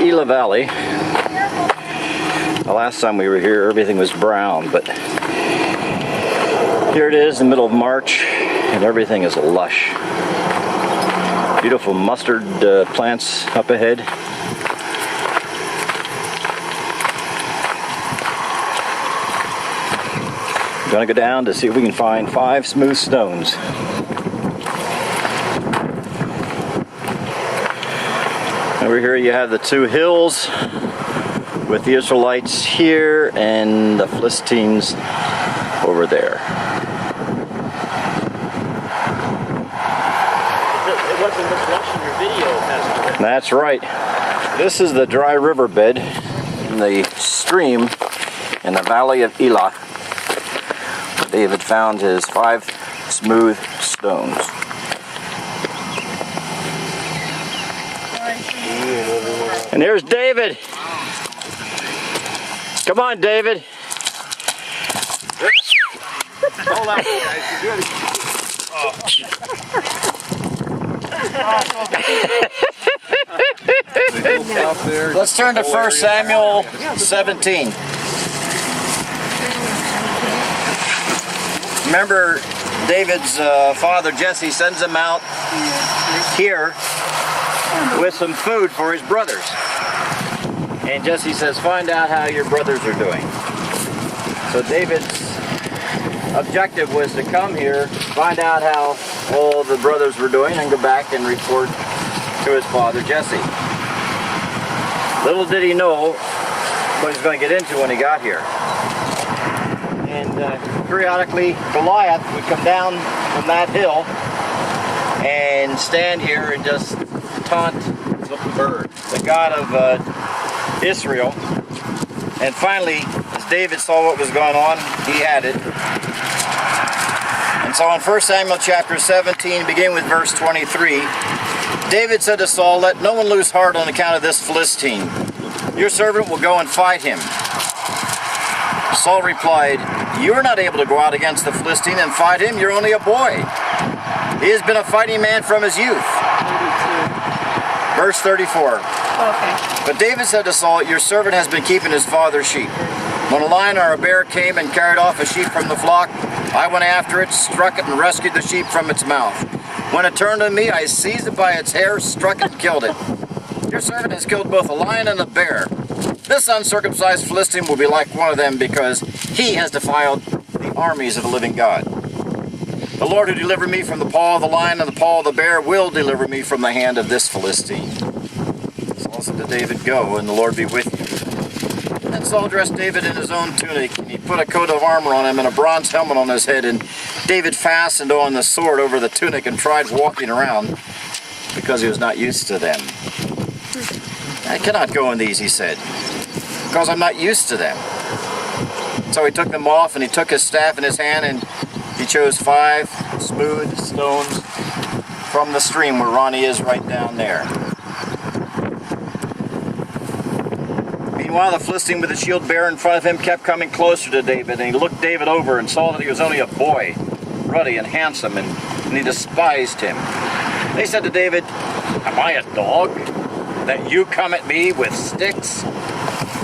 ElahValley. The last time we were here, everything was brown, but here it is in the middle of March, and everything is lush. Beautiful mustard plants up ahead. I'm gonna go down to see if we can find 5 smooth stones. Over here you have the 2 hills with the Israelites here and the Philistines over there. It wasn't this lush in your video, Pastor. That's right. This is the dry riverbed in the stream in the valley of Elah. David found his 5 smooth stones. And here's David. Come on, David. Hold on, guys. You're good. Let's turn to 1 Samuel 17. Remember, David's father Jesse sends him out here with some food for his brothers. And Jesse says, find out how your brothers are doing. So David's objective was to come here, find out how all the brothers were doing, and go back and report to his father Jesse. Little did he know what he was going to get into when he got here. And periodically Goliath would come down from that hill and stand here and just taunt the God of Israel. And finally, as David saw what was going on, he had it. And so in 1 Samuel chapter 17, beginning with verse 23, David said to Saul, let no one lose heart on account of this Philistine. Your servant will go and fight him. Saul replied, you are not able to go out against the Philistine and fight him. You're only a boy. He has been a fighting man from his youth. Verse 34. Okay. But David said to Saul, your servant has been keeping his father's sheep. When a lion or a bear came and carried off a sheep from the flock, I went after it, struck it, and rescued the sheep from its mouth. When it turned on me, I seized it by its hair, struck it, and killed it. Your servant has killed both a lion and a bear. This uncircumcised Philistine will be like one of them because he has defiled the armies of the living God. The Lord who delivered me from the paw of the lion and the paw of the bear will deliver me from the hand of this Philistine. Saul said to David, go, and the Lord be with you. And Saul dressed David in his own tunic, and he put a coat of armor on him and a bronze helmet on his head, and David fastened on the sword over the tunic and tried walking around because he was not used to them. I cannot go in these, he said, because I'm not used to them. So he took them off, and he took his staff in his hand, and he chose 5 smooth stones from the stream where Ronnie is right down there. Meanwhile, the Philistine with the shield bearer in front of him kept coming closer to David, and he looked David over and saw that he was only a boy, ruddy and handsome, and he despised him. They said to David, am I a dog, that you come at me with sticks?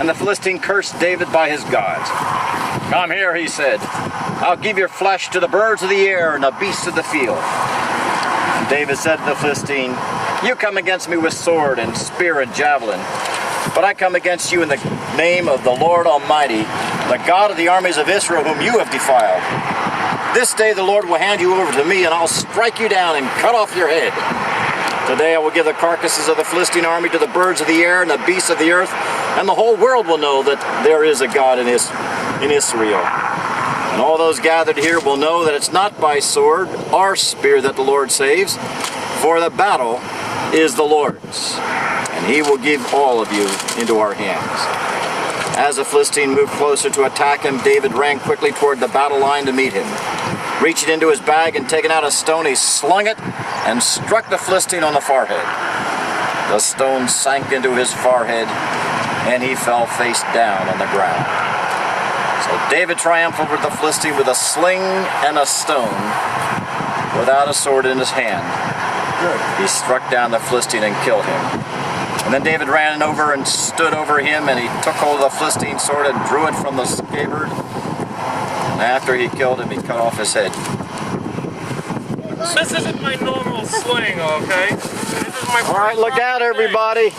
And the Philistine cursed David by his gods. Come here, he said. I'll give your flesh to the birds of the air and the beasts of the field. And David said to the Philistine, you come against me with sword and spear and javelin, but I come against you in the name of the Lord Almighty, the God of the armies of Israel, whom you have defiled. This day the Lord will hand you over to me, and I'll strike you down and cut off your head. Today I will give the carcasses of the Philistine army to the birds of the air and the beasts of the earth, and the whole world will know that there is a God in Israel. And all those gathered here will know that it's not by sword or spear that the Lord saves, for the battle is the Lord's, and he will give all of you into our hands. As the Philistine moved closer to attack him, David ran quickly toward the battle line to meet him. Reaching into his bag and taking out a stone, he slung it and struck the Philistine on the forehead. The stone sank into his forehead, and he fell face down on the ground. So David triumphed over the Philistine with a sling and a stone, without a sword in his hand. He struck down the Philistine and killed him. And And then David ran over and stood over him, and he took hold of the Philistine sword and drew it from the scabbard. And after he killed him, he cut off his head. This isn't my normal sling, okay? This is my All right, look out, everybody.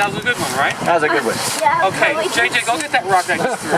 That was a good one, right? That was a good one. Yeah. Okay, JJ, go get that rock I just threw.